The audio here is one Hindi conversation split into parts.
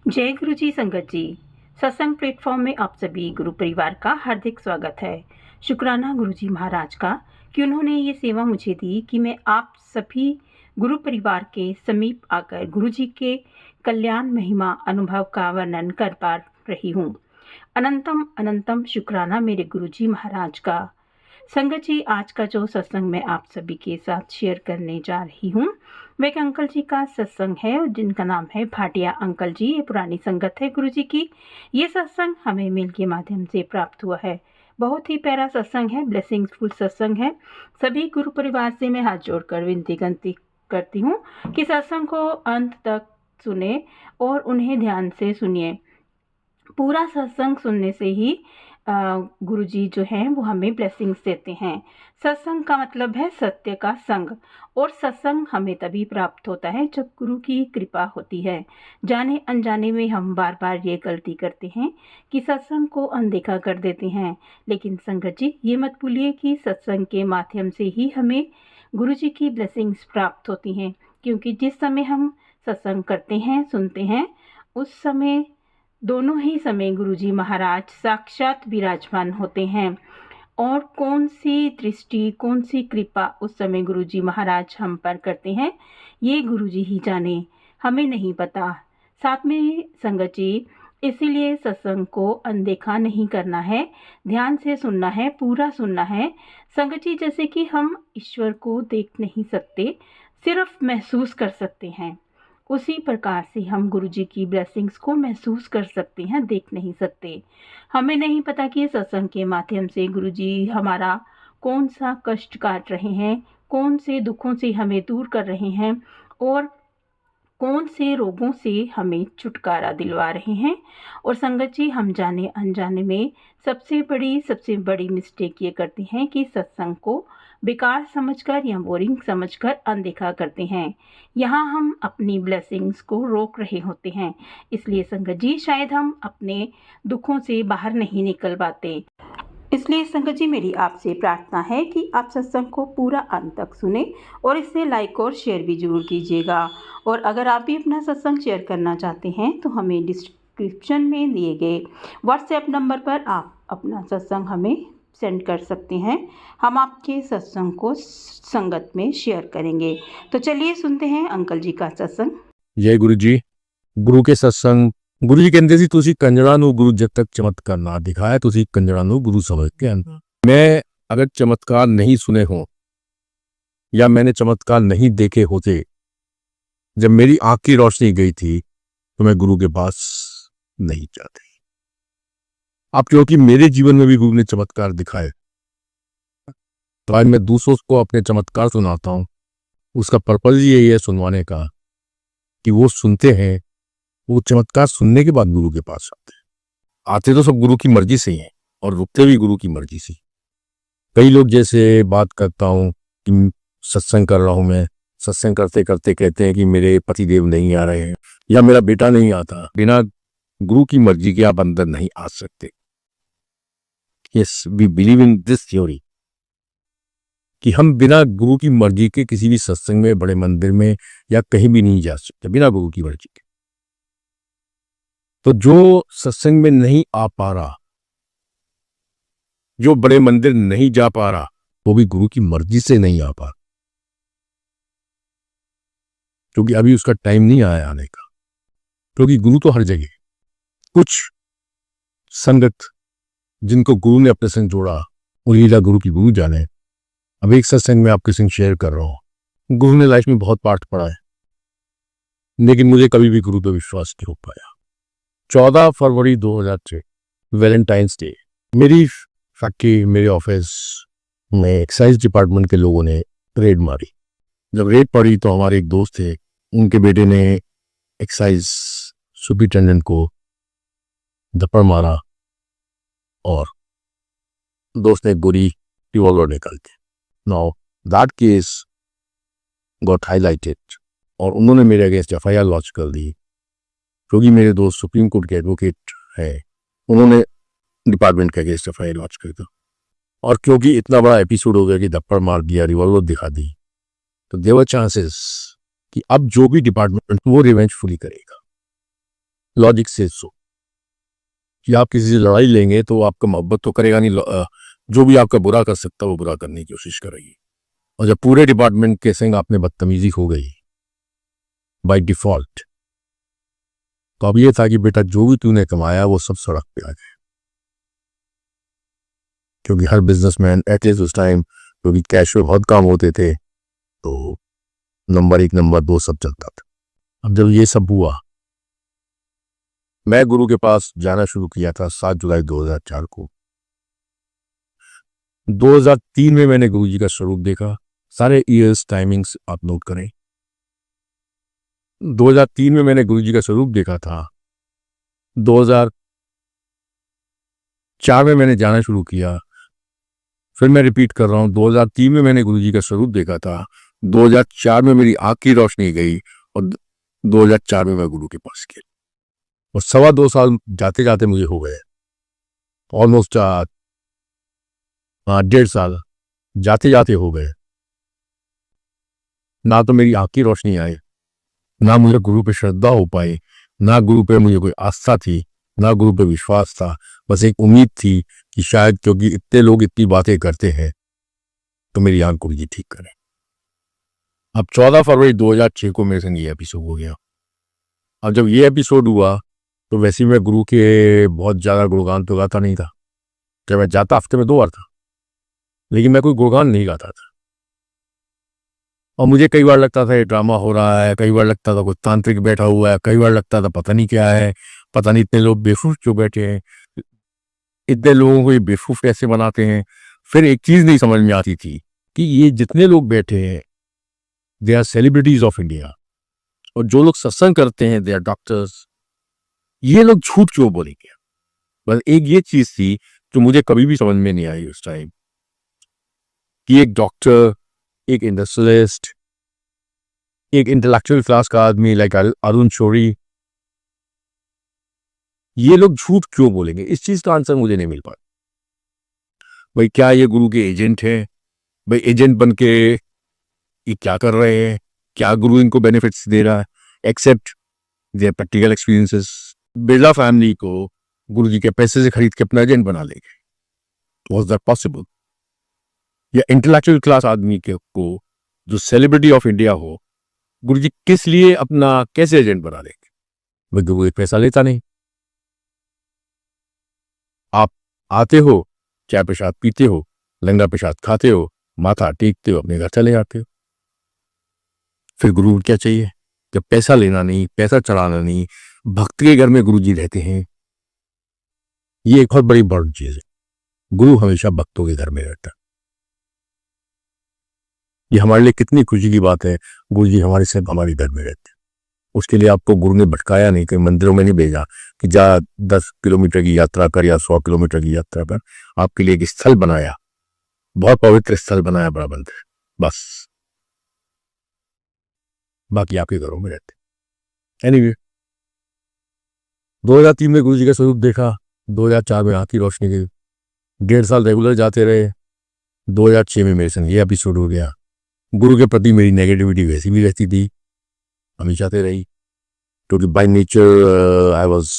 जय गुरु जी संगत जी। सत्संग प्लेटफॉर्म में आप सभी गुरु परिवार का हार्दिक स्वागत है। शुक्राना गुरु जी महाराज का कि उन्होंने ये सेवा मुझे दी कि मैं आप सभी गुरु परिवार के समीप आकर गुरु जी के कल्याण महिमा अनुभव का वर्णन कर पा रही हूँ। अनंतम अनंतम शुक्राना मेरे गुरु जी महाराज का। संगत जी, आज का जो सत्संग मैं आप सभी के साथ शेयर करने जा रही हूँ वह एक अंकल जी का सत्संग है और जिनका नाम है भाटिया अंकल जी। ये पुरानी संगत है गुरु जी की। ये सत्संग हमें मेल के माध्यम से प्राप्त हुआ है। बहुत ही प्यारा सत्संग है, ब्लेसिंगफुल सत्संग है। सभी गुरु परिवार से मैं हाथ जोड़कर विनती करती हूँ कि सत्संग को अंत तक सुने और उन्हें ध्यान से सुनिए। पूरा सत्संग सुनने से ही गुरु जी जो हैं वो हमें ब्लेसिंग्स देते हैं। सत्संग का मतलब है सत्य का संग, और सत्संग हमें तभी प्राप्त होता है जब गुरु की कृपा होती है। जाने अनजाने में हम बार बार ये गलती करते हैं कि सत्संग को अनदेखा कर देते हैं। लेकिन संगत जी, ये मत भूलिए कि सत्संग के माध्यम से ही हमें गुरु जी की ब्लेसिंग्स प्राप्त होती हैं, क्योंकि जिस समय हम सत्संग करते हैं, सुनते हैं, उस समय दोनों ही समय गुरु जी महाराज साक्षात विराजमान होते हैं। और कौन सी दृष्टि, कौन सी कृपा उस समय गुरु जी महाराज हम पर करते हैं, ये गुरु जी ही जाने, हमें नहीं पता। साथ में संगत जी, इसीलिए सत्संग को अनदेखा नहीं करना है, ध्यान से सुनना है, पूरा सुनना है। संगत जी, जैसे कि हम ईश्वर को देख नहीं सकते, सिर्फ महसूस कर सकते हैं, उसी प्रकार से हम गुरु जी की ब्लेसिंग्स को महसूस कर सकते हैं, देख नहीं सकते। हमें नहीं पता कि सत्संग के माध्यम से गुरु जी हमारा कौन सा कष्ट काट रहे हैं, कौन से दुखों से हमें दूर कर रहे हैं, और कौन से रोगों से हमें छुटकारा दिलवा रहे हैं। और संगत जी, हम जाने अनजाने में सबसे बड़ी मिस्टेक ये करते हैं कि सत्संग को बेकार समझकर या बोरिंग समझकर अनदेखा करते हैं। यहाँ हम अपनी ब्लेसिंग्स को रोक रहे होते हैं। इसलिए संगत जी, शायद हम अपने दुखों से बाहर नहीं निकल पाते। इसलिए संगत जी, मेरी आपसे प्रार्थना है कि आप सत्संग को पूरा अंत तक सुने और इसे लाइक और शेयर भी जरूर कीजिएगा। और अगर आप भी अपना सत्संग शेयर करना चाहते हैं तो हमें डिस्क्रिप्शन में दिए गए व्हाट्सएप नंबर पर आप अपना सत्संग हमें सेंड कर सकते हैं। हम आपके सत्संग को संगत में शेयर करेंगे। तो चलिए सुनते हैं अंकल जी का सत्संग। जय गुरु जी। गुरु के सत्संग, गुरु जी कहते ਸੀ ਤੁਸੀਂ ਕੰਜਰਾਂ ਨੂੰ गुरु जब तक चमत्कार ना दिखाए ਤੁਸੀਂ ਕੰਜਰਾਂ ਨੂੰ गुरु समझ के आना। मैं अगर चमत्कार नहीं सुने हों या मैंने चमत्कार नहीं देखे होते, जब मेरी आंख की रोशनी गई थी तो मैं गुरु के पास नहीं जाती। अब क्योंकि मेरे जीवन में भी गुरु ने चमत्कार दिखाए, तो आज मैं दूसरों को अपने चमत्कार सुनाता हूँ। उसका पर्पज यही है सुनवाने का कि वो सुनते हैं, वो चमत्कार सुनने के बाद गुरु के पास आते तो सब गुरु की मर्जी से ही हैं और रुकते भी गुरु की मर्जी से। कई लोग जैसे बात करता हूँ कि सत्संग कर रहा हूँ, मैं सत्संग करते करते कहते हैं कि मेरे पतिदेव नहीं आ रहे हैं या मेरा बेटा नहीं आता। बिना गुरु की मर्जी के आप अंदर नहीं आ सकते। Yes, we believe in this theory कि हम बिना गुरु की मर्जी के किसी भी सत्संग में, बड़े मंदिर में या कहीं भी नहीं जा सकते बिना गुरु की मर्जी के। तो जो सत्संग में नहीं आ पा रहा, जो बड़े मंदिर नहीं जा पा रहा, वो भी गुरु की मर्जी से नहीं आ पा रहा, क्योंकि अभी उसका टाइम नहीं आया आने का। क्योंकि गुरु तो हर जगह। कुछ संगत जिनको गुरु ने अपने संग जोड़ा, वो लीला गुरु की गुरु जाने। अब एक सत्संग में आपके संग शेयर कर रहा हूं। गुरु ने लाइफ में बहुत पाठ पढ़ा है, लेकिन मुझे कभी भी गुरु पर विश्वास नहीं हो पाया। 14 फरवरी 2006 वैलेंटाइंस डे, मेरी फैक्ट्री, मेरे ऑफिस में एक्साइज डिपार्टमेंट के लोगों ने रेड मारी। जब रेड पड़ी तो हमारे एक दोस्त थे, उनके बेटे ने एक्साइज सुपरिटेंडेंट को धप्पड़ मारा और दोस्त ने गोली रिवॉल्वर निकाल दी। Now that case got highlighted और उन्होंने मेरे अगेंस्ट एफआईआर लॉन्च कर दी। क्योंकि मेरे दोस्त सुप्रीम कोर्ट के एडवोकेट है, उन्होंने डिपार्टमेंट के अगेंस्ट एफआईआर लॉन्च कर दिया। और क्योंकि इतना बड़ा एपिसोड हो गया कि धप्पड़ मार दिया, रिवॉल्वर दिखा दी, तो देयर वर चांसेस कि अब जो भी डिपार्टमेंट वो रिवेंजफुली करेगा। लॉजिक से सो कि आप किसी से लड़ाई लेंगे तो आपका मोहब्बत तो करेगा नहीं, जो भी आपका बुरा कर सकता है वो बुरा करने की कोशिश करेगी। और जब पूरे डिपार्टमेंट के संग आप में बदतमीजी हो गई बाय डिफॉल्ट, तो अब ये था कि बेटा जो भी तूने कमाया वो सब सड़क पे आ जाए, क्योंकि हर बिजनेसमैन एटलीस्ट उस टाइम क्योंकि कैश में बहुत काम होते थे तो नंबर 1 नंबर 2 सब चलता था। अब जब ये सब हुआ, मैं गुरु के पास जाना शुरू किया था 7 जुलाई 2004 को। 2003 में मैंने गुरु जी का स्वरूप देखा। सारे ईयर्स टाइमिंग्स आप नोट करें। 2003 में मैंने गुरु जी का स्वरूप देखा था। 2004 में मैंने जाना शुरू किया। फिर मैं रिपीट कर रहा हूँ, 2003 में मैंने गुरु जी का स्वरूप देखा था। 2004 में मेरी आंख की रोशनी गई और 2004 में मैं गुरु के पास गया। और 2.25 साल जाते जाते मुझे हो गए, ऑलमोस्ट 1.5 साल जाते जाते हो गए। ना तो मेरी आंख की रोशनी आई, ना मुझे गुरु पे श्रद्धा हो पाई, ना गुरु पे मुझे कोई आस्था थी, ना गुरु पे विश्वास था। बस एक उम्मीद थी कि शायद क्योंकि इतने लोग इतनी बातें करते हैं तो मेरी आंख गुरु जी ठीक करें। अब 14 फरवरी 2006 को मेरे संग ये एपिसोड हो गया। अब जब ये एपिसोड हुआ तो वैसे मैं गुरु के बहुत ज़्यादा गुणगान तो गाता नहीं था। जब मैं जाता हफ्ते में 2 बार था, लेकिन मैं कोई गुणगान नहीं गाता था। और मुझे कई बार लगता था ये ड्रामा हो रहा है, कई बार लगता था कोई तांत्रिक बैठा हुआ है, कई बार लगता था पता नहीं क्या है, पता नहीं इतने लोग बेवकूफ क्यों बैठे हैं, इतने लोगों को ये बेवकूफ कैसे बनाते हैं। फिर एक चीज नहीं समझ में आती थी कि ये जितने लोग बैठे हैं they are celebrities of India, और जो लोग सत्संग करते हैं दे आर डॉक्टर्स। ये लोग झूठ क्यों बोलेंगे? बस एक ये चीज थी जो मुझे कभी भी समझ में नहीं आई उस टाइम, कि एक डॉक्टर, एक इंडस्ट्रियलिस्ट, एक इंटेलेक्चुअल क्लास का आदमी लाइक अरुण शौरी, ये लोग झूठ क्यों बोलेंगे? इस चीज का आंसर मुझे नहीं मिल पाया। भाई क्या ये गुरु के एजेंट हैं? भाई एजेंट बन के ये क्या कर रहे हैं? क्या गुरु इनको बेनिफिट्स दे रहा है except their practical experiences? Birla family को गुरु जी के पैसे से खरीद के अपना एजेंट बना लेंगे, वाज दैट पॉसिबल? या इंटेलेक्चुअल क्लास आदमी के को जो सेलिब्रिटी ऑफ इंडिया हो, गुरु जी किस लिए अपना कैसे एजेंट बना लेंगे? भाई गुरु एक पैसा लेता नहीं। आप आते हो, चाय प्रसाद पीते हो, लंगर प्रसाद खाते हो, माथा टेकते हो, अपने घर चले जाते हो। फिर गुरु क्या चाहिए? जब पैसा लेना नहीं, पैसा चढ़ाना नहीं, भक्त के घर में गुरु जी रहते हैं। ये एक बहुत बड़ी बड़ी चीज है। गुरु हमेशा भक्तों के घर में रहता है। ये हमारे लिए कितनी खुशी की बात है, गुरु जी हमारे साथ हमारे घर में रहते हैं। उसके लिए आपको गुरु ने भटकाया नहीं, कहीं मंदिरों में नहीं भेजा कि जा 10 किलोमीटर की यात्रा कर या 100 किलोमीटर की यात्रा कर। आपके लिए एक स्थल बनाया, बहुत पवित्र स्थल बनाया, बड़ा मंदिर, बस। बाकी आपके घरों में रहते। एनीवे, 2003 में गुरु जी का स्वरूप देखा, 2004 में आंख की रोशनी गई, 1.5 साल रेगुलर जाते रहे। 2006 में मेरे संग ये एपिसोड हो गया। गुरु के प्रति मेरी नेगेटिविटी वैसी भी रहती थी, हमेशा से रही, क्योंकि by nature I was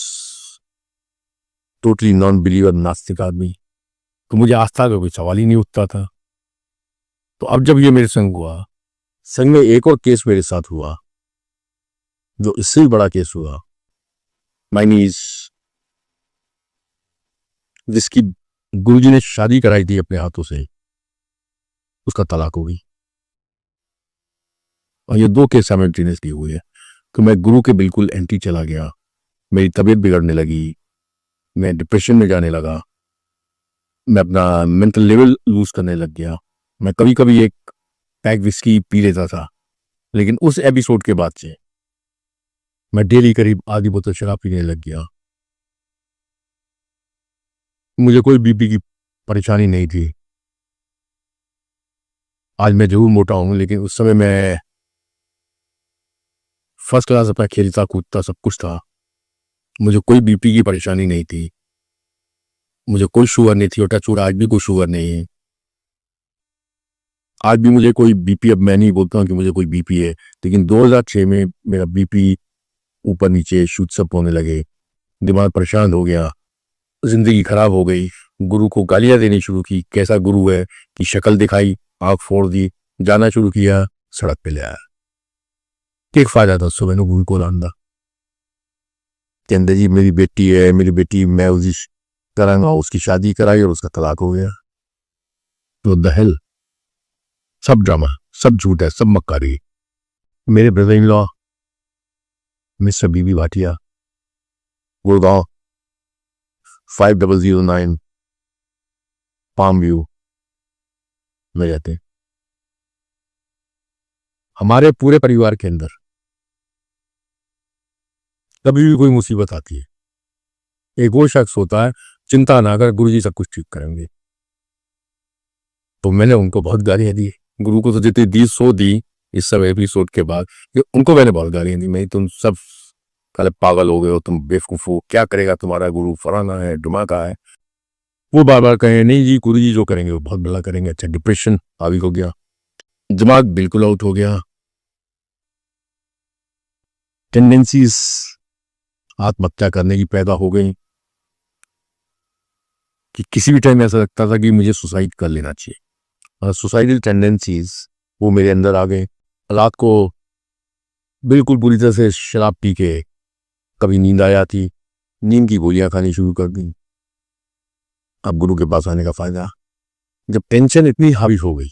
totally non believer, नास्तिक आदमी। तो मुझे आस्था का कोई सवाल ही नहीं उठता था। तो अब जब ये मेरे संग हुआ, संग में एक और केस मेरे साथ हुआ जो इससे भी बड़ा केस हुआ। माय नीस, जिसकी गुरुजी ने शादी कराई थी अपने हाथों से, उसका तलाक हो गई। और ये 2 केस साइमल्टेनियसली हुए। तो मैं गुरु के बिल्कुल एंटी चला गया, मेरी तबीयत बिगड़ने लगी, मैं डिप्रेशन में जाने लगा, मैं अपना मेंटल लेवल लूज करने लग गया। मैं कभी कभी एक पैक विस्की पी लेता था, लेकिन उस एपिसोड के बाद से मैं डेली करीब आधी बोतल शराब पीने लग गया। मुझे कोई बीपी की परेशानी नहीं थी। आज मैं जरूर मोटा हूं, लेकिन उस समय मैं फर्स्ट क्लास अपना खेलता कूदता सब कुछ था। मुझे कोई बीपी की परेशानी नहीं थी, मुझे कोई शुगर नहीं थी, और टच वुड आज भी कोई शुगर नहीं है। आज भी मुझे कोई बीपी, अब मैं नहीं बोलता हूँ कि मुझे कोई बीपी है, लेकिन 2006 में मेरा बीपी ऊपर नीचे शूट सब होने लगे, दिमाग परेशान हो गया, जिंदगी खराब हो गई। गुरु को गालियां देनी शुरू की, कैसा गुरु है कि शक्ल दिखाई, आंख फोड़ दी, जाना शुरू किया, सड़क पे ले आया। क्या फायदा था उससे मैंने गुरु को लाना? कहते जी मेरी बेटी है, मेरी बेटी, मैं उसकी करांगा, उसकी शादी कराई और उसका तलाक हो गया। तो द हेल, सब ड्रामा, सब झूठ है, सब मक्कारी। मेरे brother in law mister BB Bhatia, Gurgaon 5009 Palm View में रहते हैं। हमारे पूरे परिवार के अंदर कभी भी कोई मुसीबत आती है, एक वो शख्स होता है, चिंता ना कर गुरुजी सब कुछ ठीक करेंगे। तो मैंने उनको बहुत गालियां दी, गुरु को तो जितनी दी सो दी इस सब एपिसोड के बाद, कि उनको मैंने बहुत गालियां दी। मैं तुम सब कल पागल हो गए हो, तुम बेवकूफ हो, क्या करेगा तुम्हारा गुरु, फलाना है, धमाका है। वो बार बार कहे नहीं जी गुरुजी जो करेंगे वो बहुत भला करेंगे। अच्छा, डिप्रेशन हावी हो गया, दिमाग बिल्कुल आउट हो गया, टेंडेंसीज आत्महत्या करने की पैदा हो गई कि किसी भी टाइम ऐसा लगता था कि मुझे सुसाइड कर लेना चाहिए। और सुसाइडल टेंडेंसीज वो मेरे अंदर आ गए। रात को बिल्कुल बुरी तरह से शराब पी के कभी नींद आ जाती, नींद की गोलियां खानी शुरू कर दी। अब गुरु के पास आने का फायदा, जब टेंशन इतनी हावी हो गई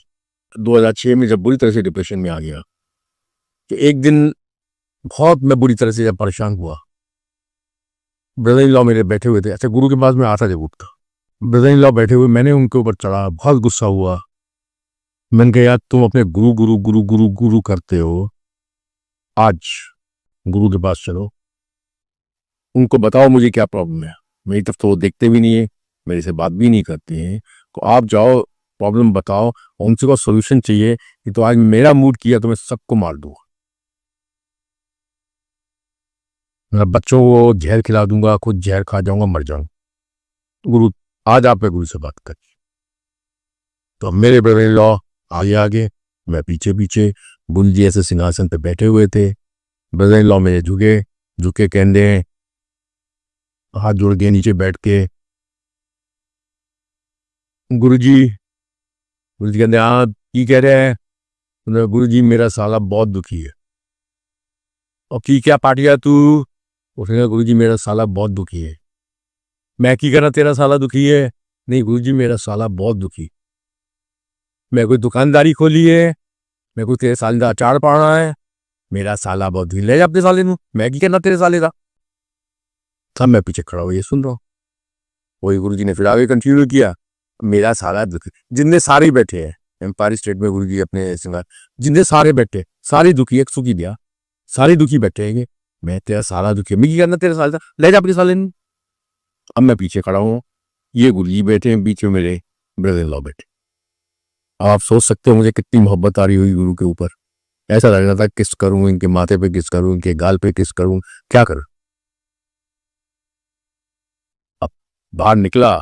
2006 में, जब बुरी तरह से डिप्रेशन में आ गया, कि एक दिन बहुत मैं बुरी तरह से जब परेशान हुआ, ब्रदर इन लॉ मेरे बैठे हुए थे। अच्छा, गुरु के पास मैं आता जब उठता, ब्रदर इन लॉ बैठे हुए, मैंने उनके ऊपर चढ़ा, बहुत गुस्सा हुआ। मैंने कहा यार तुम अपने गुरु गुरु गुरु गुरु गुरु करते हो, आज गुरु के पास चलो, उनको बताओ मुझे क्या प्रॉब्लम है। मेरी तरफ तो वो देखते भी नहीं है, मेरे से बात भी नहीं करते हैं। तो आप जाओ, प्रॉब्लम बताओ, और उनसे को सोल्यूशन चाहिए कि तो आज मेरा मूड किया तो मैं सबको मार दूंगा, मैं बच्चों को जहर खिला दूंगा, खुद जहर खा जाऊंगा, मर जाऊंगा। गुरु आज आप गुरु से बात करिए। तो मेरे ब्रदर इन लॉ आगे आगे, मैं पीछे पीछे, गुरु जी ऐसे सिंहासन पे बैठे हुए थे। ब्रदर इन लॉ मेरे झुके झुके कहते हैं, हाथ जोड़ के नीचे बैठ के, गुरुजी कहते हैं हाँ की कह रहे हैं? गुरुजी मेरा साला बहुत दुखी है। और की क्या पाटिया तू? उसने कहा गुरुजी मेरा साला बहुत दुखी है। मैं की करा तेरा साला दुखी है? नहीं गुरुजी मेरा साला बहुत दुखी, मैं कोई दुकानदारी खोली है, मैं कोई तेरे साले का अचार पाना है, मेरा साला बहुत दुखी, ले जा अपने साले नू, मैं की करना तेरे साले का। सब मैं पीछे खड़ा हुआ ये सुन रहा हूँ। वही गुरुजी ने फिर आगे कंटिन्यू किया, मेरा साला दुखी, जितने सारे बैठे हैं एम्पायर स्टेट में, गुरुजी अपने सिंगार, जितने सारे बैठे, सारे दुखी, एक सुखी दिया, सारे दुखी बैठे हैं, मैं तेरा साला दुखी, मैं की करना तेरे साले का, ले जा अपने साले नू। अब मैं पीछे खड़ा हूँ, ये गुरुजी बैठे हैं, बीच में मेरे ब्रदर इन लॉ बैठे। आप सोच सकते हो मुझे कितनी मोहब्बत आ रही हुई गुरु के ऊपर। ऐसा लग रहा था किस करूं, इनके माथे पे किस करूं, इनके गाल पे किस करूं, क्या करूं। अब बाहर निकला,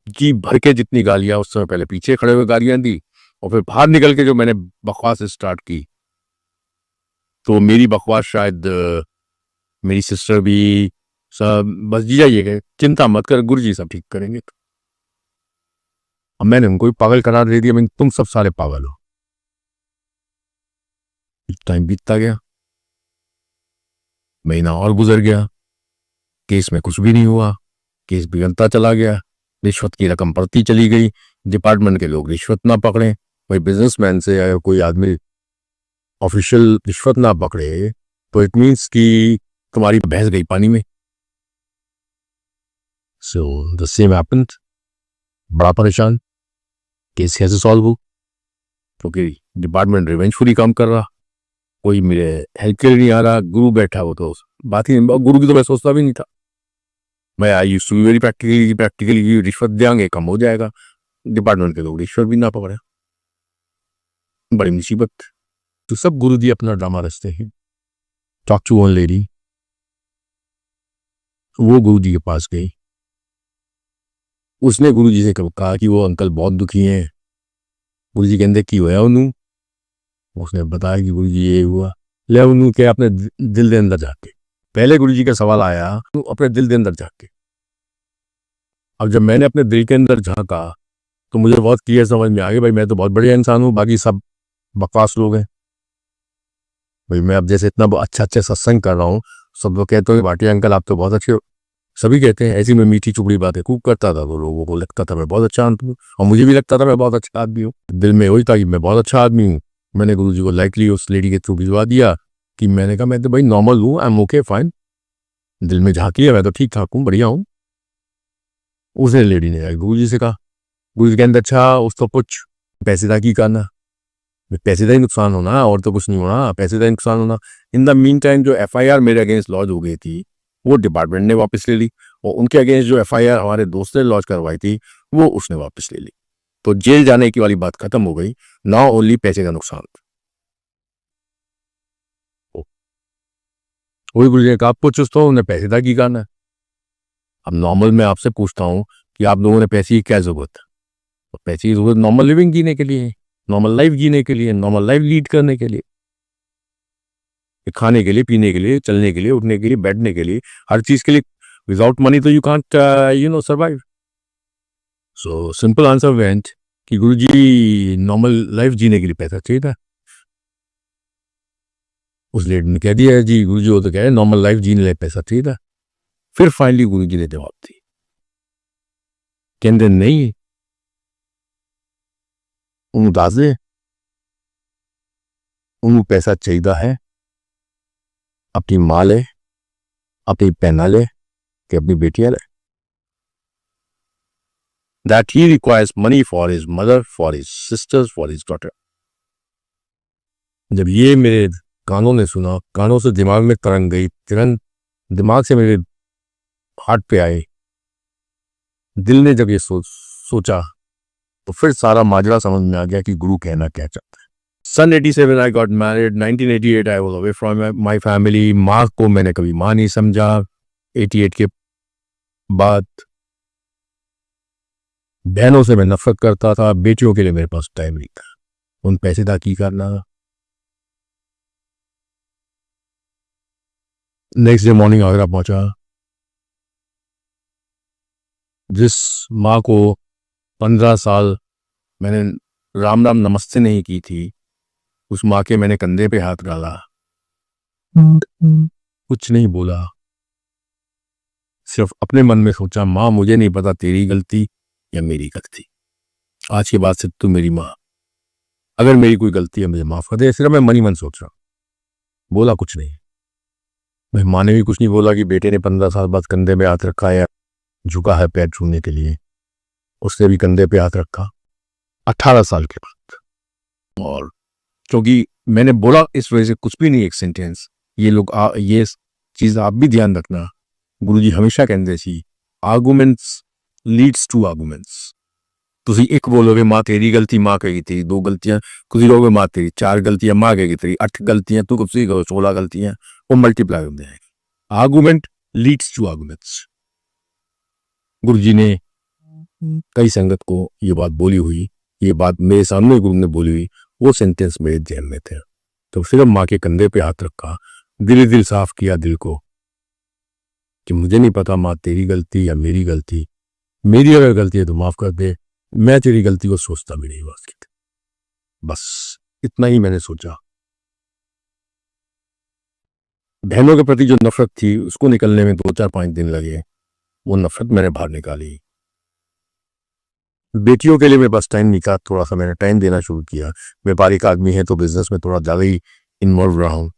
जी भर के जितनी गालियां उस समय पहले पीछे खड़े हुए गालियां दी, और फिर बाहर निकल के जो मैंने बकवास स्टार्ट की, तो मेरी बकवास शायद मेरी सिस्टर भी सब बस जीजा ये है, चिंता मत कर गुरुजी सब ठीक करेंगे। अब मैंने उनको भी पागल करार दे दिया, तुम सब सारे पागल हो। टाइम बीतता गया, महीना और गुजर गया, केस में कुछ भी नहीं हुआ, केस बिगड़ता चला गया, रिश्वत की रकम बढ़ती चली गई, डिपार्टमेंट के लोग रिश्वत ना पकड़े, कोई बिजनेसमैन से या कोई आदमी ऑफिशियल रिश्वत ना पकड़े तो इट मीन्स कि तुम्हारी भैंस गई पानी में। सो द सेम हैपेंड, बड़ा परेशान, केस कैसे सॉल्व हो, क्योंकि डिपार्टमेंट रिवेंजफुली काम कर रहा, कोई मेरे हेल्प के लिए नहीं आ रहा। गुरु बैठा हो तो बात ही नहीं, गुरु की तो मैं सोचता भी नहीं था। मैं I used to be very practically रिश्वत देंगे कम हो जाएगा, डिपार्टमेंट के लोग रिश्वत भी ना पकड़े, बड़ी मुसीबत। तो सब गुरु जी अपना ड्रामा रचते हैं। टॉक टू वन लेडी, वो गुरु जी के पास गई, उसने गुरु जी से कहा कि वो अंकल बहुत दुखी हैं। गुरु जी कहते की होया उन्होंने, उसने बताया कि गुरु जी ये हुआ, ले उन्होंने क्या अपने दिल के अंदर जाके पहले गुरुजी का सवाल आया तो अपने दिल के अंदर झांक के। अब जब मैंने अपने दिल के अंदर झांका तो मुझे बहुत क्लियर समझ में आ गया, भाई मैं तो बहुत बढ़िया इंसान हूँ, बाकी सब बकवास लोग हैं। भाई मैं अब जैसे इतना अच्छा सत्संग कर रहा हूँ, सब लोग कहते हो कि भाटिया अंकल आप तो बहुत अच्छे हो, सभी कहते हैं। ऐसी मैं मीठी चुपड़ी बातें खूब करता था तो लोगों को लगता था मैं बहुत अच्छा आदमी हूँ, और मुझे भी लगता था मैं बहुत अच्छा आदमी हूँ। दिल में वही था कि मैं बहुत अच्छा आदमी हूँ। मैंने गुरुजी को लाइकली उस लेडी के थ्रू भिजवा दिया कि मैंने कहा मैं तो भाई नॉर्मल हूँ, आई एम ओके फाइन। दिल में झांकी है, मैं तो ठीक ठाक हूँ, बढ़िया हूँ। उस लेडी ने गुरुजी से कहा, गुरुजी कहते अच्छा उसको कुछ पैसे का की करना, पैसे का ही नुकसान होना और तो कुछ नहीं होना, पैसे का ही नुकसान होना। इन द मीन टाइम जो FIR मेरे अगेंस्ट लॉन्च हो गई थी वो डिपार्टमेंट ने वापस ले ली, और उनके अगेंस्ट जो FIR हमारे दोस्त ने लॉन्च करवाई थी वो उसने वापस ले ली। तो जेल जाने की वाली बात खत्म हो गई, ना ओनली पैसे का नुकसान। वही गुरु जी आप पूछ तो उन्हें पैसे का की करना है। अब नॉर्मल मैं आपसे पूछता हूँ कि आप लोगों ने पैसे की क्या जरूरत है? तो पैसे की जरूरत नॉर्मल लिविंग जीने के लिए, नॉर्मल लाइफ जीने के लिए, नॉर्मल लाइफ लीड करने के लिए, खाने के लिए, पीने के लिए, चलने के लिए, उठने के लिए, बैठने के लिए, हर चीज के लिए। विदाउट मनी तो you can't survive. So simple answer went कि गुरुजी नॉर्मल लाइफ जीने के लिए पैसा चाहिए था। उस लेडी ने कह दिया जी गुरुजी वो तो कह रहे नॉर्मल लाइफ जीने के लिए पैसा चाहिए था। फिर फाइनली गुरुजी ने जवाब दी, कहते नहीं उन दाजे उन पैसा चाहिए है अपनी माँ ले, अपनी पहना ले, कि अपनी बेटियां ले। That he requires money for his mother, for his sisters, for his daughter. जब ये मेरे कानों ने सुना, कानों से दिमाग में तरंग गई, तुरंत दिमाग से मेरे हार्ट पे आए, दिल ने जब ये सोचा तो फिर सारा माजरा समझ में आ गया कि गुरु कहना क्या चाहता है। सन 87 I got married, 1988 I was away from my family। माँ को मैंने कभी माँ नहीं समझा। 88 के बाद बहनों से मैं नफरत करता था, बेटियों के लिए मेरे पास टाइम नहीं था, उन पैसे का की करना। नेक्स्ट डे मॉर्निंग आगरा पहुंचा। जिस माँ को 15 साल मैंने राम राम नमस्ते नहीं की थी, उस माँ के मैंने कंधे पे हाथ डाला, कुछ नहीं बोला, सिर्फ अपने मन में सोचा माँ मुझे नहीं पता तेरी गलती या मेरी गलती, आज के बाद से तू मेरी माँ, अगर मेरी कोई गलती है मुझे माफ कर दे। सिर्फ मैं मन ही मन सोच रहा हूं, बोला कुछ नहीं। भाई माँ ने भी कुछ नहीं बोला कि बेटे ने 15 साल बाद कंधे पे हाथ रखा है, झुका है पैर छूने के लिए, उसने भी कंधे पे हाथ रखा 18 साल के बाद। और क्योंकि मैंने बोला इस वजह से कुछ भी नहीं, एक सेंटेंस, ये लोग ये चीज आप भी ध्यान रखना, गुरुजी हमेशा कहते सी आर्गूमेंट्स लीड्स टू आर्गूमेंट्स। तुसी एक बोलोगे माँ तेरी गलती, माँ कहेगी तेरी 2 गलतियां, कुछ लोगे माँ तेरी 4 गलतियां, माँ कहेगी तेरी 8 गलतियां, तू कुछ कहो 16 गलतियां, वो मल्टीप्लाई हो जाएगी। Argument leads to arguments. Guruji ने कई संगत को ये बात बोली हुई, ये बात मेरे सामने गुरु ने बोली हुई, वो सेंटेंस मेरे जहन में थे। तो सिर्फ माँ के कंधे पे हाथ रखा, दिल साफ किया दिल को कि मुझे नहीं पता माँ तेरी गलती या मेरी गलती, मेरी अगर गलती है तो माफ कर दे, मैं तेरी गलती को सोचता भी नहीं बस इतना ही मैंने सोचा। बहनों के प्रति जो नफरत थी उसको निकलने में 2-4-5 दिन लगे, वो नफरत मैंने बाहर निकाली। बेटियों के लिए मेरे पास टाइम नहीं था, थोड़ा सा मैंने टाइम देना शुरू किया। व्यापारिक आदमी है तो बिजनेस में थोड़ा ज्यादा ही इन्वॉल्व रहा हूं,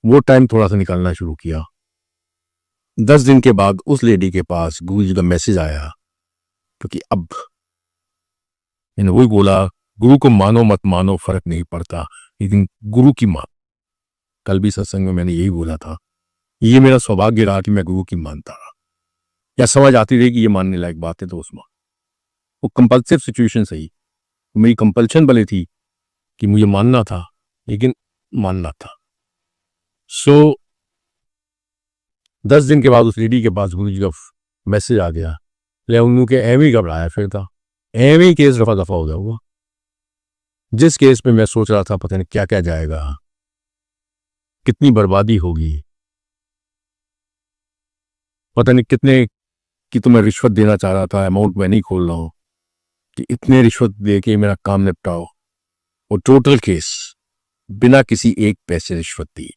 वो टाइम थोड़ा सा निकालना शुरू किया। 10 दिन के बाद उस लेडी के पास गुरु जी का मैसेज आया, क्योंकि अब मैंने वही बोला गुरु को मानो मत मानो फर्क नहीं पड़ता, लेकिन गुरु की मान। कल भी सत्संग में मैंने यही बोला था, ये मेरा सौभाग्य रहा कि मैं गुरु की मानता रहा, या समझ आती रही कि ये मानने लायक बात है तो उसमें वो कंपल्सिव सिचुएशन सही, मेरी कंपल्शन बनी थी कि मुझे मानना था, लेकिन मानना था। सो 10 दिन के बाद उस लेडी के पास गुरु जी का मैसेज आ गया, ले उन्होंने के एवं ही घबराया फिर था, एवं ही केस रफा दफा हो गया हुआ। जिस केस में मैं सोच रहा था पता नहीं क्या क्या जाएगा, कितनी बर्बादी होगी। पता नहीं कितने की तो मैं रिश्वत देना चाह रहा था, अमाउंट मैं नहीं खोल रहा हूं कि इतने रिश्वत दे के मेरा काम निपटाओ। और टोटल केस बिना किसी एक पैसे रिश्वत दी,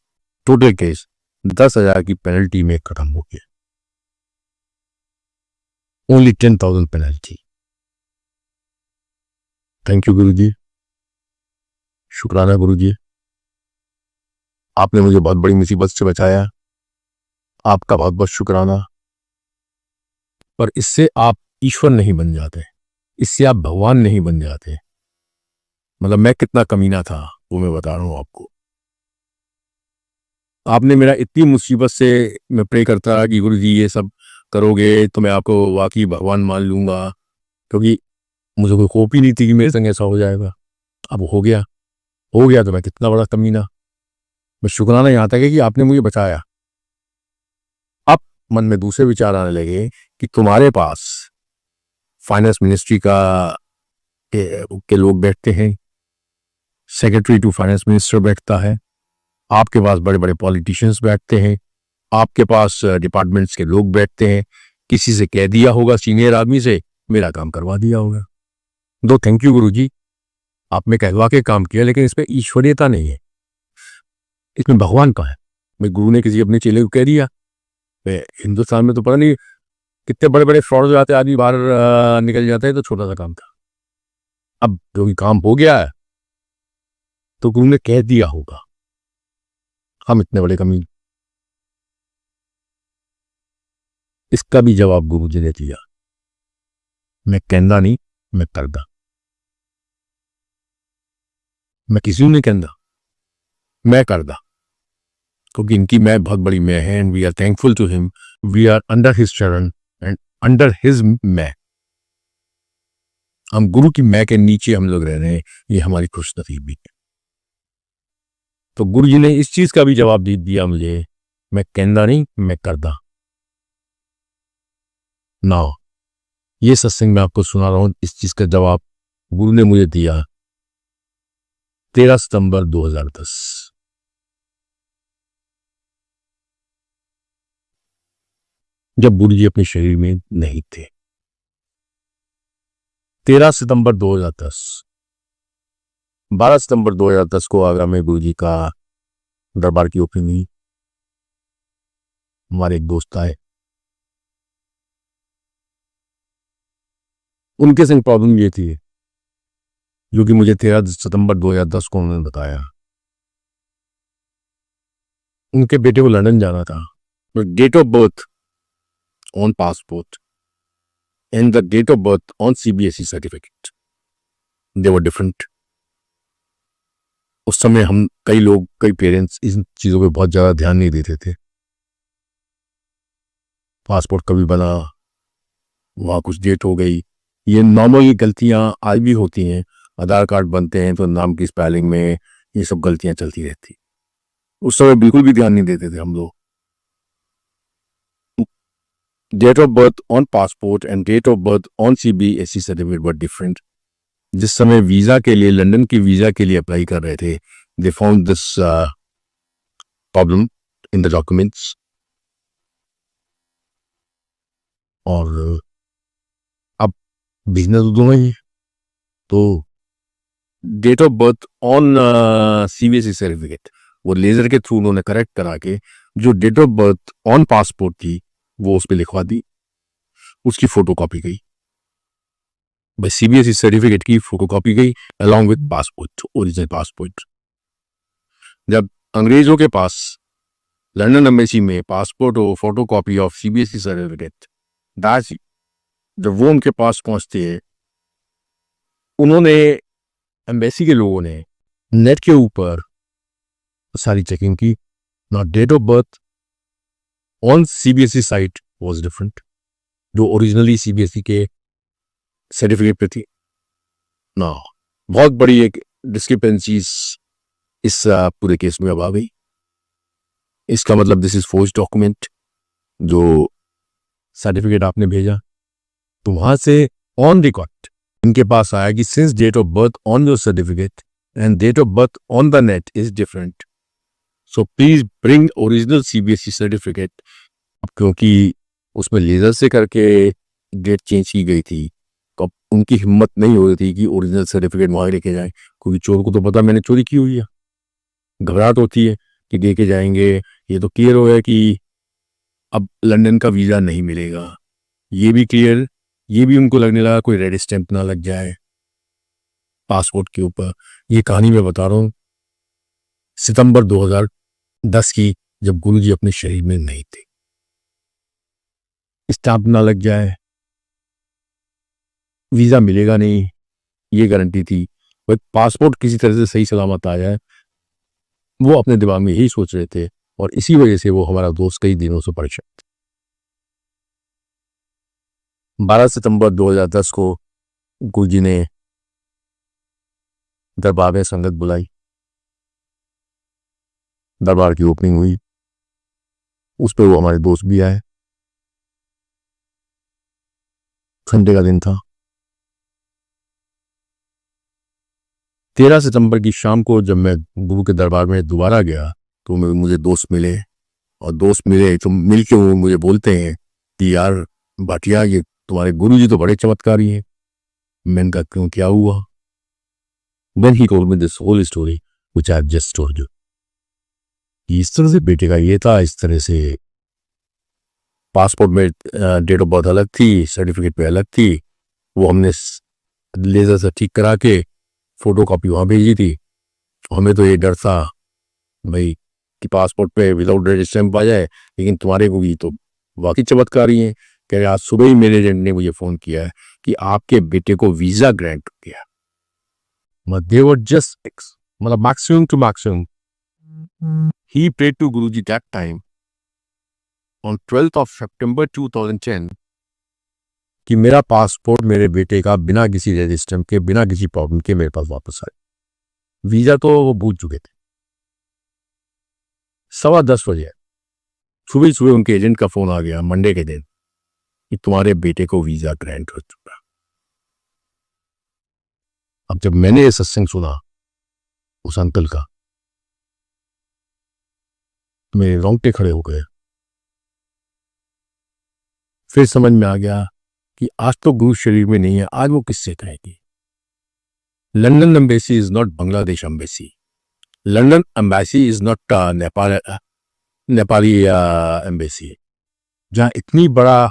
टोटल केस 10,000 की पेनल्टी में खत्म हो गया। Only 10,000 penalty. थैंक यू गुरु जी, शुक्राना गुरु जी, आपने मुझे बहुत बड़ी मुसीबत से बचाया, आपका बहुत बहुत शुक्राना। पर इससे आप ईश्वर नहीं बन जाते, इससे आप भगवान नहीं बन जाते। मतलब मैं कितना कमीना था वो मैं बता रहा हूं आपको। आपने मेरा इतनी मुसीबत से, मैं प्रे करता रहा कि गुरु जी ये सब करोगे तो मैं आपको वाकई भगवान मान लूंगा, क्योंकि मुझे कोई होप ही नहीं थी कि मेरे संग ऐसा हो जाएगा। अब हो गया तो मैं कितना बड़ा कमीना। मैं शुक्राना यहाँ तक है कि आपने मुझे बचाया। अब मन में दूसरे विचार आने लगे कि तुम्हारे पास फाइनेंस मिनिस्ट्री के लोग बैठते हैं, सेक्रेटरी टू फाइनेंस मिनिस्टर बैठता है, आपके पास बड़े बड़े पॉलिटिशियंस बैठते हैं, आपके पास डिपार्टमेंट्स के लोग बैठते हैं। किसी से कह दिया होगा, सीनियर आदमी से, मेरा काम करवा दिया होगा। दो थैंक यू गुरु जी, आपने कहवा के काम किया, लेकिन इसमें ईश्वरीयता नहीं है, इसमें भगवान का है। मैं गुरु ने किसी अपने चेले को कह दिया। हिंदुस्तान में तो पता नहीं कितने बड़े बड़े फ्रॉड हो जाते, आदमी बाहर निकल जाते हैं, तो छोटा सा काम था। अब जो भी काम हो गया है तो गुरु ने कह दिया होगा, हम इतने बड़े कमी। इसका भी जवाब गुरु जी ने दिया, मैं कहना नहीं, मैं करदा। मैं किसी को नहीं कहना, मैं करदा, क्योंकि इनकी मैं बहुत बड़ी मैं है। And we are thankful to him, we are under his charan and under his मैं। हम गुरु की मैं के नीचे हम लोग रह रहे हैं, ये हमारी खुशनसीबी है। तो गुरु जी ने इस चीज का भी जवाब दे दिया मुझे, मैं कहना नहीं, मैं करदा। ना ये सत्संग मैं आपको सुना रहा हूं, इस चीज का जवाब गुरु ने मुझे दिया 13 सितंबर 2010। जब गुरु जी अपने शरीर में नहीं थे। 13 सितंबर 2010। 12 सितंबर 2010 को आगरा में गुरु जी का दरबार की ओपनिंग हुई। हमारे एक दोस्त आए, उनके संग प्रॉब्लम ये थी, जो कि मुझे 13 सितंबर 2010 को उन्होंने बताया। उनके बेटे को लंदन जाना था, date of birth on passport and the date of birth on CBSE certificate, they were different. उस समय हम कई पेरेंट्स इन चीजों पे बहुत ज्यादा ध्यान नहीं देते थे। पासपोर्ट कभी बना, वहां कुछ डेट हो गई, ये नॉर्मल गलतियां आज भी होती हैं। आधार कार्ड बनते हैं तो नाम की स्पेलिंग में ये सब गलतियां चलती रहती। उस समय बिल्कुल भी ध्यान नहीं देते थे हम लोग। Date of birth on passport and date of birth on CBSE certificate were different. जिस समय वीजा के लिए, लंदन की वीजा के लिए अप्लाई कर रहे थे, they found this problem in the documents. और अब बिजनेस दोनों ही, तो date of birth on CBSE certificate वो लेजर के थ्रू उन्होंने करेक्ट करा के जो date of birth on passport थी वो उस पर लिखवा दी, उसकी फोटोकॉपी गई। भाई CBSE सर्टिफिकेट की फोटोकॉपी गई along with passport, original passport. जब अंग्रेजों के पास लंदन एम्बेसी में पासपोर्ट और फोटोकॉपी ऑफ CBSE सर्टिफिकेट, जब वो उनके पास पहुंचते हैं, उन्होंने, एम्बेसी के लोगों ने नेट के ऊपर सारी चेकिंग की। ना date of birth on CBSE site was different, जो ओरिजिनली CBSE के सर्टिफिकेट पे थी ना। बहुत बड़ी एक डिस्क्रिपेंसीज इस पूरे केस में अब आ गई। इसका मतलब दिस इज फोर्ज डॉक्यूमेंट। जो सर्टिफिकेट आपने भेजा तो वहां से ऑन रिकॉर्ड इनके पास आया कि since date of birth on your certificate and date of birth on the net is different, so please bring original CBSE certificate. क्योंकि उसमें लेजर से करके डेट चेंज की गई थी, तो अब उनकी हिम्मत नहीं हो रही थी कि ओरिजिनल सर्टिफिकेट वहां लेके जाए, क्योंकि चोर को तो पता मैंने चोरी की हुई है। घबराहट होती है कि लेके जाएंगे, ये तो क्लियर हो है कि अब लंदन का वीजा नहीं मिलेगा, ये भी क्लियर। ये भी उनको लगने लगा कोई रेड स्टैंप ना लग जाए पासपोर्ट के ऊपर। ये कहानी मैं बता रहा हूँ सितंबर 2010 की, जब गुरुजी अपने शरीर में नहीं थे। स्टैंप ना लग जाए, वीजा मिलेगा नहीं, ये गारंटी थी। भाई पासपोर्ट किसी तरह से सही सलामत आ जाए, वो अपने दिमाग में यही सोच रहे थे, और इसी वजह से वो हमारा दोस्त कई दिनों से परेशान था। 12 सितंबर 2010 को गुरुजी ने दरबार में संगत बुलाई, दरबार की ओपनिंग हुई, उस पर वो हमारे दोस्त भी आए। संडे का दिन था। 13 सितंबर की शाम को जब मैं गुरु के दरबार में दोबारा गया, तो मुझे दोस्त मिले, और दोस्त मिले तो मिल के वो मुझे बोलते हैं कि यार भाटिया, ये तुम्हारे गुरुजी तो बड़े चमत्कारी हैं। मैंने कहा क्यों, क्या हुआ? Then he told me this whole story which I have just told you। इस तरह से बेटे का ये था, इस तरह से पासपोर्ट में डेट ऑफ बर्थ अलग थी, सर्टिफिकेट पे अलग थी, वो हमने लेजर से ठीक करा के फोटो कॉपी वहां भेजी थी। हमें तो ये डर था भाई कि पासपोर्ट पे विदाउट रेड स्टैंप आ जाए, लेकिन तुम्हारे को भी तो वाकई चमत्कारी हैं। कह रहे आज सुबह ही मेरे एजेंट ने मुझे फोन किया है कि आपके बेटे को वीजा ग्रांट हो गया। They were just मतलब maximum to maximum। He prayed to Guruji that time on 12th of September 2010 कि मेरा पासपोर्ट मेरे बेटे का बिना किसी रेड स्टैंप के, बिना किसी प्रॉब्लम के मेरे पास वापस आए। वीजा तो वो भूल चुके थे। 10:15 बजे सुबह सुबह उनके एजेंट का फोन आ गया मंडे के दिन कि तुम्हारे बेटे को वीजा ग्रांट हो चुका। अब जब मैंने ये सत्संग सुना उस अंकल का, मेरे रोंगटे खड़े हो गए। फिर समझ में आ गया कि आज तो गुरु शरीर में नहीं है, आज वो किससे कहेगी। London embassy is not Bangladesh embassy, London embassy is not Nepali embassy. जहां इतनी बड़ा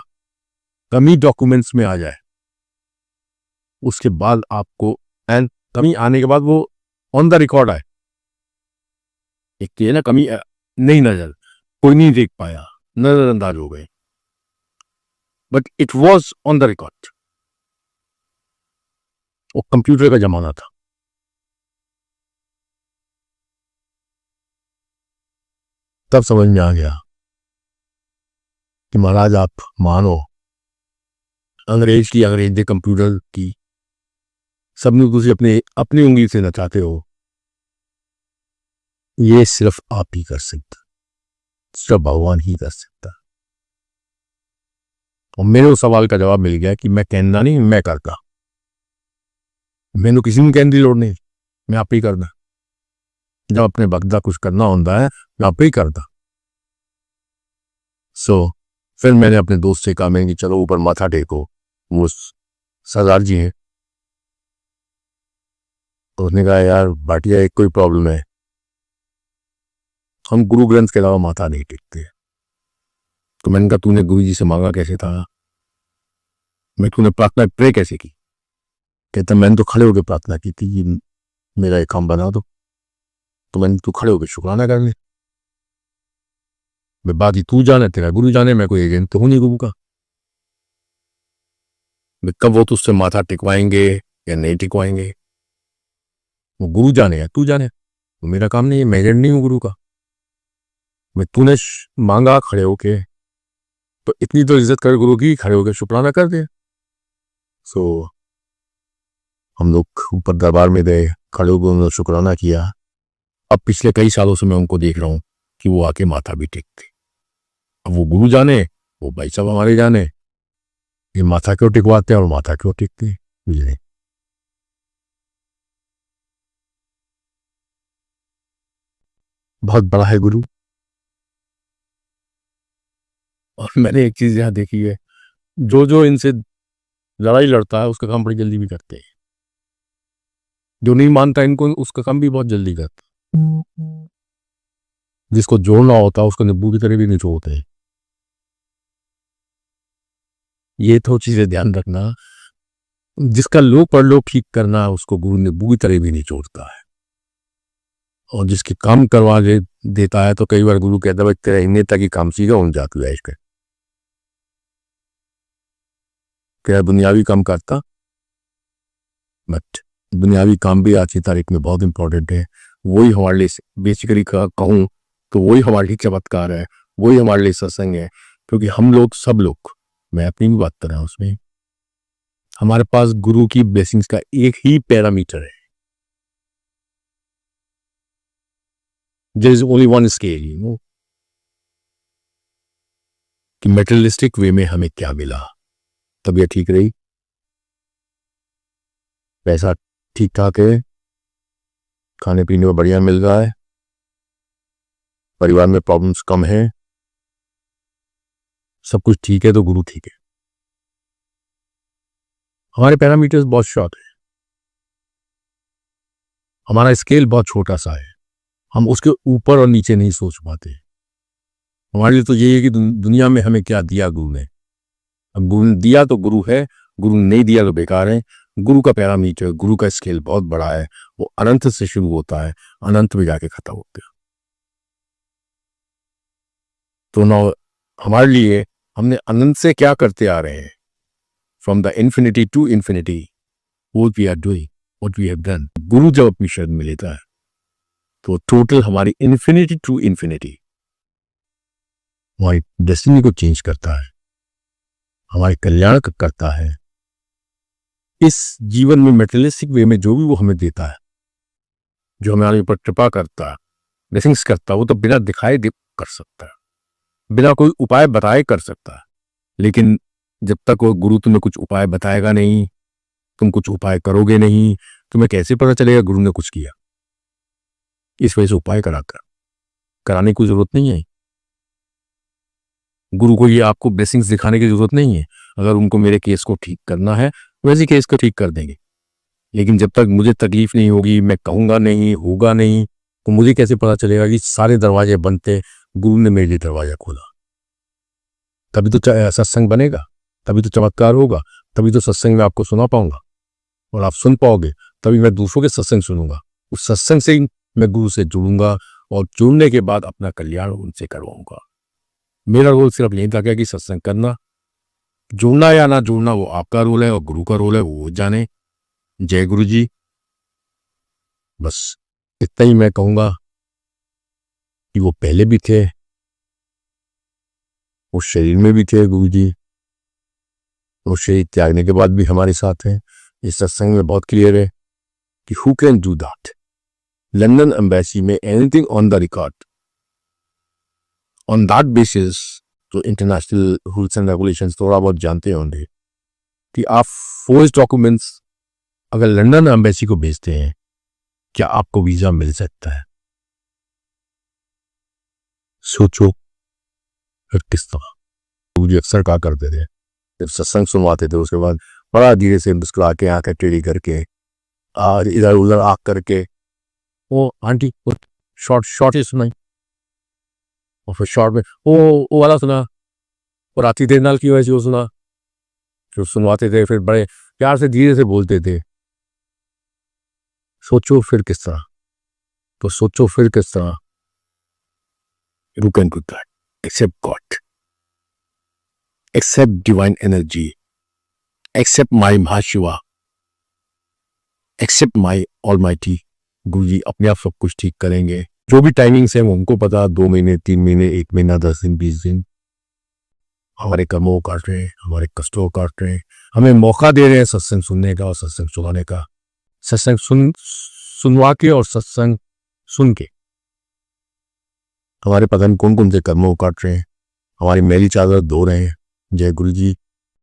कमी डॉक्यूमेंट्स में आ जाए, उसके बाद आपको एंड कमी आने के बाद वो ऑन द रिकॉर्ड आए। एक तो ये ना कमी नहीं नजर, कोई नहीं देख पाया, नजरअंदाज हो गए, but it was on the record. वो कंप्यूटर का जमाना था। तब समझ में आ गया कि महाराज आप मानो अंग्रेज की अंग्रेजी कंप्यूटर की सबने तुझे अपनी उंगली से नचाते हो, ये सिर्फ आप ही कर सकते, सिर्फ भगवान ही कर सकता। और मेरे उस सवाल का जवाब मिल गया कि मैं कहना नहीं, मैं करता। मैंने किसी को कहने की लोड़ नहीं, मैं आप ही करना। जब अपने बगदा कुछ करना होता है मैं आप ही करता। फिर मैंने अपने दोस्त से कहा, मैं कि चलो ऊपर माथा टेको, वो सरदार जी हैं। तो उसने कहा यार भाटिया एक कोई प्रॉब्लम है, हम गुरु ग्रंथ के अलावा माथा नहीं टेकते। तो मैंने कहा तूने गुरु जी से मांगा कैसे था, मैं तूने प्रार्थना प्रे कैसे की? कहता मैंने तो खड़े होकर प्रार्थना की थी कि मेरा एक काम बना दो। तो मैंने तू खड़े होकर शुक्राना कर ले। मैं बात ही तू जाने, तेरा गुरु जाने, मैं कोई एजेंट तो हूं नहीं गुरु का। मैं कब वो तुझसे माथा टिकवाएंगे या नहीं टिकवाएंगे वो गुरु जाने या तू जाने, तो मेरा काम नहीं है, मैं एजेंट नहीं हूं गुरु का। मैं तूने मांगा खड़े होके, तो इतनी तो इज्जत कर गुरु की, खड़े होकर शुक्राना कर दे। हम लोग ऊपर दरबार में गए, खड़े होकर उन्होंने शुक्राना किया। अब पिछले कई सालों से मैं उनको देख रहा हूं कि वो आके माथा भी टेकते। अब वो गुरु जाने, वो भाई साहब हमारे जाने, ये माथा क्यों टिकवाते हैं और माथा क्यों टेकते मुझे नहीं। बहुत बड़ा है गुरु। और मैंने एक चीज यहाँ देखी है, जो जो इनसे लड़ाई लड़ता है उसका काम बड़ी जल्दी भी करते हैं, जो नहीं मानता इनको उसका काम भी बहुत जल्दी करता है। जिसको जोड़ना होता है उसको नींबू की तरह भी निचोड़ते हैं। ये तो चीजें ध्यान रखना, जिसका लो पर लो ठीक करना है उसको गुरु नींबू की तरह भी निचोड़ता है, और जिसके काम करवा देता है तो कई बार गुरु कहता है तेरा नेता की काम सीखा उन जाती है इसके, क्या दुनियावी काम करता, बट दुनियावी काम भी आज की तारीख में बहुत इंपॉर्टेंट है। वही हमारे लिए बेसिकली कहूँ तो वही हमारे लिए चमत्कार है, वही हमारे लिए सत्संग है। क्योंकि हम लोग सब लोग, मैं अपनी भी बात कर रहा हूँ उसमें, हमारे पास गुरु की ब्लेसिंग्स का एक ही पैरामीटर है, there is only one scale, you know, कि मेटेरियलिस्टिक वे में हमें क्या मिला। तबीयत ठीक रही, पैसा ठीक ठाक है, खाने पीने में बढ़िया मिल रहा है, परिवार में प्रॉब्लम्स कम है, सब कुछ ठीक है तो गुरु ठीक है। हमारे पैरामीटर्स बहुत शॉर्ट है, हमारा स्केल बहुत छोटा सा है, हम उसके ऊपर और नीचे नहीं सोच पाते। हमारे लिए तो ये है कि दुनिया में हमें क्या दिया गुरु ने। अब गुरु ने दिया तो गुरु है, गुरु ने नहीं दिया तो बेकार है। गुरु का पैरामीटर, गुरु का स्केल बहुत बड़ा है, वो अनंत से शुरू होता है, अनंत में जाके खत्म होता है। तो ना हमारे लिए हमने अनंत से क्या करते आ रहे हैं, from the infinity to infinity, what we are doing, what we have done. गुरु जब अपनी शरण में लेता है तो टोटल हमारी इन्फिनिटी टू इन्फिनिटी हमारी डेस्टिनी को चेंज करता है, हमारे कल्याण करता है। इस जीवन में मेटेरियलिस्टिक वे में जो भी वो हमें देता है, जो हमारे ऊपर कृपा करता है, ब्लेसिंग्स करता है, वो तो बिना दिखाए कर सकता है, बिना कोई उपाय बताए कर सकता है। लेकिन जब तक वो गुरु तुम्हें कुछ उपाय बताएगा नहीं, तुम कुछ उपाय करोगे नहीं, तुम्हें कैसे पता चलेगा गुरु ने कुछ किया। इस वजह से उपाय कराने की जरूरत नहीं है। गुरु को ये आपको ब्लेसिंग्स दिखाने की जरूरत नहीं है। अगर उनको मेरे केस को ठीक करना है वैसे केस को ठीक कर देंगे, लेकिन जब तक मुझे तकलीफ नहीं होगी, मैं कहूंगा नहीं, होगा नहीं, तो मुझे कैसे पता चलेगा कि सारे दरवाजे बंद थे, गुरु ने मेरे लिए दरवाजा खोला। तभी तो सत्संग बनेगा, तभी तो चमत्कार होगा, तभी तो सत्संग में आपको सुना पाऊंगा, और आप सुन पाओगे तभी मैं दूसरों के सत्संग सुनूंगा। उस सत्संग से मैं गुरु से जुड़ूंगा, और जुड़ने के बाद अपना कल्याण उनसे करवाऊंगा। मेरा रोल सिर्फ यही था कि सत्संग करना, जुड़ना या ना जुड़ना वो आपका रोल है, और गुरु का रोल है वो जाने। जय गुरु जी। बस इतना ही मैं कहूंगा कि वो पहले भी थे, वो शरीर में भी थे गुरु जी, वो शरीर त्यागने के बाद भी हमारे साथ हैं। इस सत्संग में बहुत क्लियर है कि who can do that. London embassy में anything on the record, on that basis, तो इंटरनेशनल रूल्स एंड रेगुलेशंस थोड़ा बहुत जानते होंगे कि आप फोर्स डॉक्यूमेंट्स अगर लंदन एम्बेसी को भेजते हैं, क्या आपको वीजा मिल सकता है? सोचो फिर किस तरह। गुरु जी अक्सर कहा करते थे, जब सत्संग सुनवाते थे उसके बाद बड़ा धीरे से मुस्कुरा के आंखें टेढ़ी करके इधर उधर आग करके, वो आंटी शॉर्ट ही सुनाई, और फिर शॉर्ट में वो वाला सुना, और आती देर नाल की वजह से वो सुना, जो सुनवाते थे फिर बड़े प्यार से धीरे से बोलते थे। सोचो फिर किस तरह, तो सोचो फिर किस तरह। You can do that except God, except divine energy, except my Mahashiva, except my almighty. Guru ji अपने आप सब कुछ ठीक करेंगे। जो भी टाइमिंग्स है वो उनको पता, 2 महीने, 3 महीने, 1 महीना, 10 दिन, 20 दिन, हमारे कर्मों को काट रहे हैं, हमारे कष्टों को काट रहे हैं, हमें मौका दे रहे हैं सत्संग सुनने का और सत्संग सुनाने का। सत्संग सुनवा के और सत्संग सुन के हमारे पता नहीं कौन कौन से कर्मों को काट रहे हैं, हमारी मैली चादर धो रहे हैं। जय गुरु जी।